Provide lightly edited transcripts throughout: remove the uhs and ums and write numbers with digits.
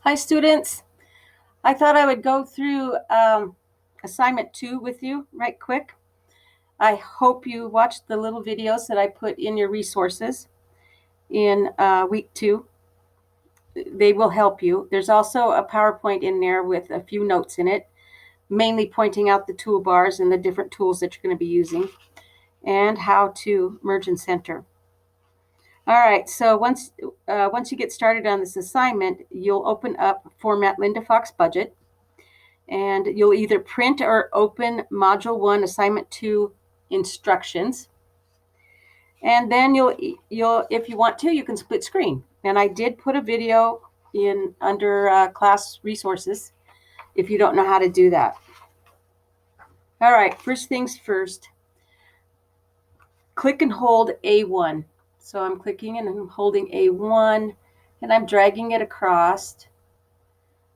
Hi, students. I thought I would go through assignment 2 with you right quick. I hope you watched the little videos that I put in your resources in week 2. They will help you. There's also a PowerPoint in there with a few notes in it, mainly pointing out the toolbars and the different tools that you're going to be using and how to merge and center. All right, so once you get started on this assignment, you'll open up Format Linda Fox Budget. And you'll either print or open Module 1, Assignment 2 instructions. And then you'll if you want to, you can split screen. And I did put a video in under class resources if you don't know how to do that. All right, first things first. Click and hold A1. So I'm clicking and I'm holding A1 and I'm dragging it across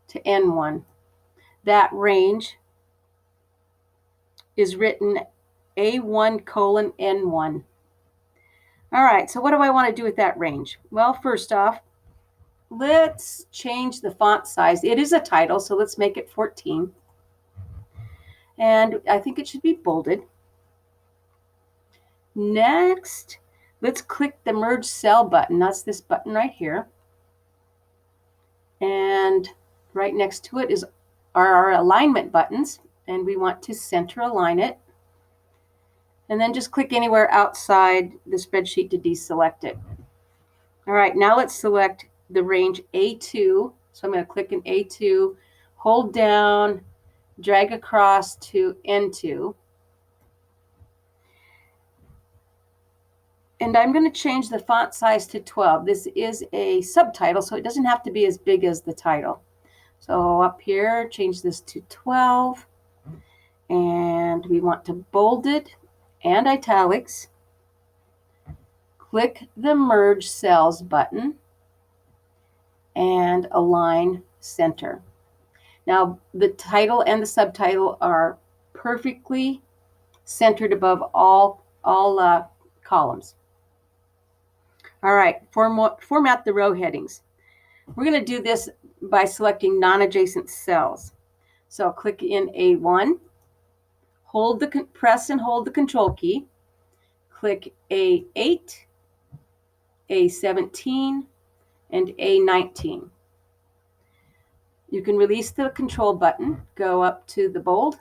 to N1. That range is written A1:N1. All right, so what do I want to do with that range? Well, first off, let's change the font size. It is a title, so let's make it 14. And I think it should be bolded. Next, let's click the Merge Cell button. That's this button right here. And right next to it are our alignment buttons, and we want to center align it. And then just click anywhere outside the spreadsheet to deselect it. All right, now let's select the range A2. So I'm going to click in A2, hold down, drag across to N2. And I'm going to change the font size to 12. This is a subtitle, so it doesn't have to be as big as the title. So up here, change this to 12. And we want to bold it and italics. Click the Merge Cells button and align center. Now, the title and the subtitle are perfectly centered above all columns. All right, format the row headings. We're going to do this by selecting non-adjacent cells. So click in A1, press and hold the Control key, click A8, A17, and A19. You can release the Control button, go up to the bold,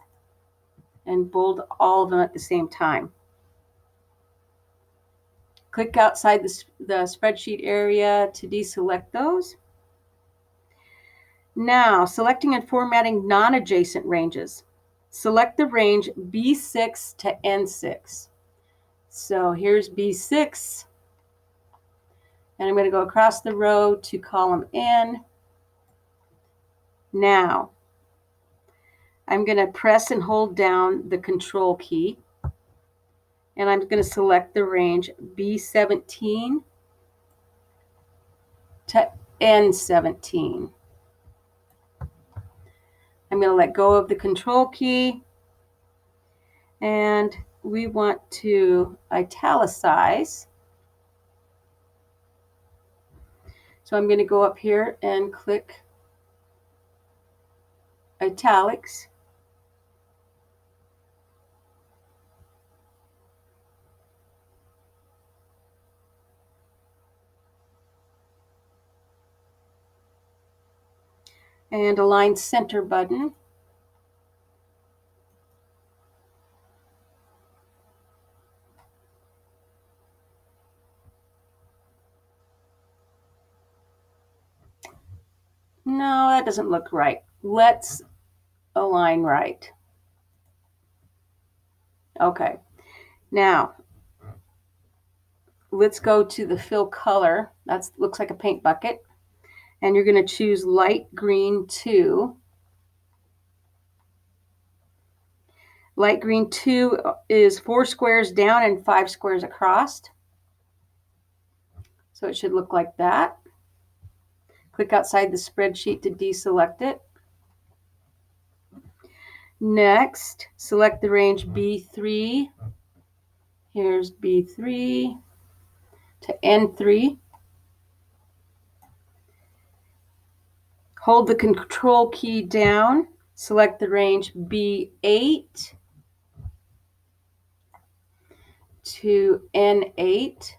and bold all of them at the same time. Click outside the spreadsheet area to deselect those. Now, selecting and formatting non-adjacent ranges. Select the range B6 to N6. So here's B6, and I'm going to go across the row to column N. Now, I'm going to press and hold down the Control key, and I'm going to select the range B17 to N17. I'm going to let go of the Control key, and we want to italicize. So I'm going to go up here and click italics. And align center button. No, that doesn't look right. Let's align right. Okay. Now, let's go to the fill color. That looks like a paint bucket. And you're going to choose light green 2. Light green 2 is 4 squares down and 5 squares across. So it should look like that. Click outside the spreadsheet to deselect it. Next, select the range B3. Here's B3 to N3. Hold the control key down, select the range B8 to N8.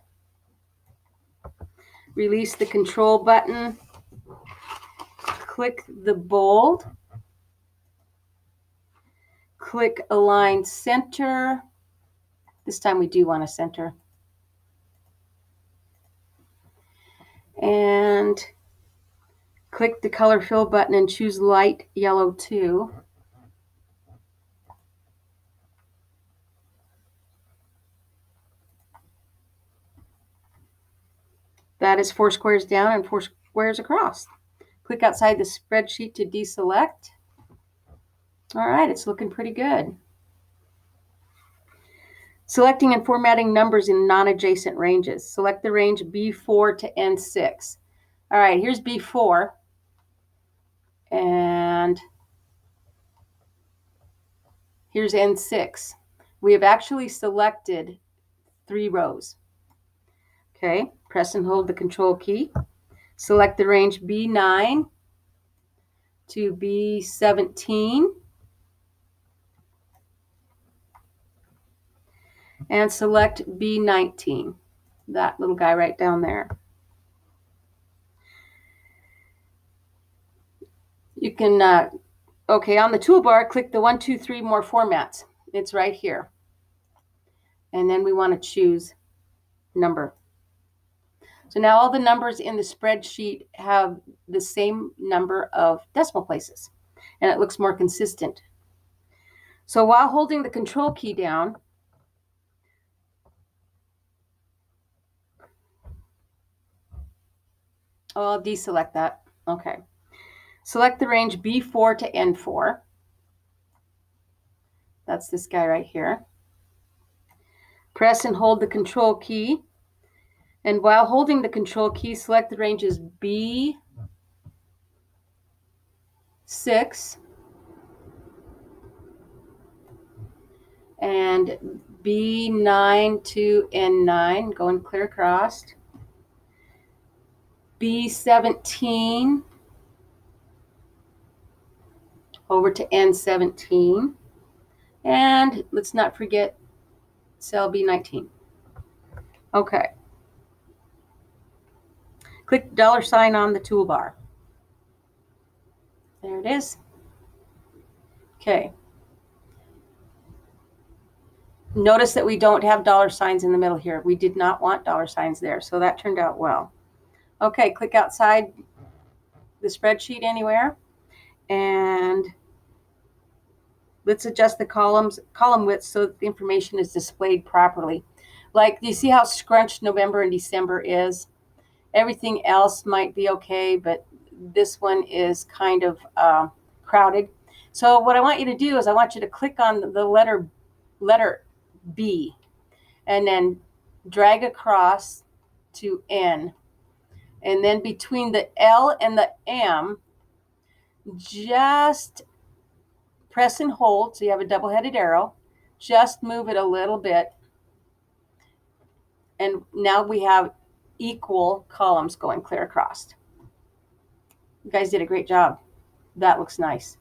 Release the control button, click the bold, click align center. This time we do want a center. And click the color fill button and choose light yellow 2. That is 4 squares down and 4 squares across. Click outside the spreadsheet to deselect. All right, it's looking pretty good. Selecting and formatting numbers in non-adjacent ranges. Select the range B4 to N6. All right, here's B4. And here's N6. We have actually selected 3 rows. Okay, press and hold the control key. Select the range B9 to B17. And select B19, that little guy right down there. You can, okay, on the toolbar, click the 1, 2, 3 more formats. It's right here. And then we want to choose number. So now all the numbers in the spreadsheet have the same number of decimal places, and it looks more consistent. So while holding the control key down, I'll deselect that. Okay. Select the range B4 to N4. That's this guy right here. Press and hold the control key. And while holding the control key, select the ranges B6 and B9 to N9, going clear across. B17 over to N17. And let's not forget cell B19. Okay. Click $sign on the toolbar. There it is. Okay. Notice that we don't have $signs in the middle here. We did not want $signs there, so that turned out well. Okay, click outside the spreadsheet anywhere, and let's adjust the column width so that the information is displayed properly. Like, you see how scrunched November and December is? Everything else might be okay, but this one is kind of crowded. So what I want you to do is I want you to click on the letter B and then drag across to N. And then between the L and the M, just press and hold so you have a double-headed arrow. Just move it a little bit. And now we have equal columns going clear across. You guys did a great job. That looks nice.